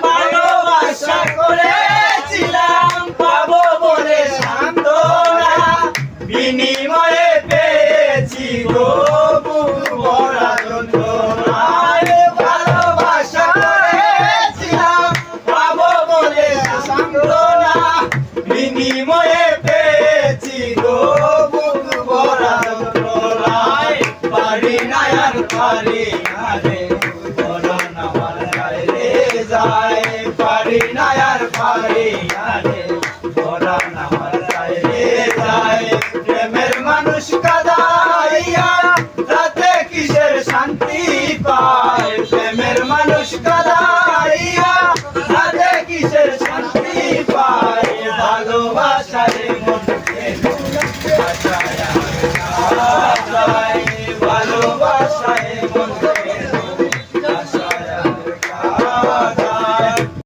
ভালোবাসা করেছিলাম পাবো বলে সান্ত্বনা, বিনিময়ে পেয়েছি গো বুক ভরা যন্ত্রণা। ভালোবাসা করেছিলাম পাবো বলে সান্ত্বনা, বিনিময়ে পেয়েছি গো বুক ভরা যন্ত্রণা। পারি না আর পারি না রে, পরাণ আমার গায়ে যায়। পারি না আর পারি না রে, পরাণ আমার গায়ে যায়। প্রেমের মানুষ কাঁদাইয়া রাতে কিসের শান্তি পায়? প্রেমের মানুষ কাঁদাইয়া রাতে কিসের শান্তি পায়? ভালোবাসায় মনকে বাঁচায়া যায়, ভালোবাসায় মনকে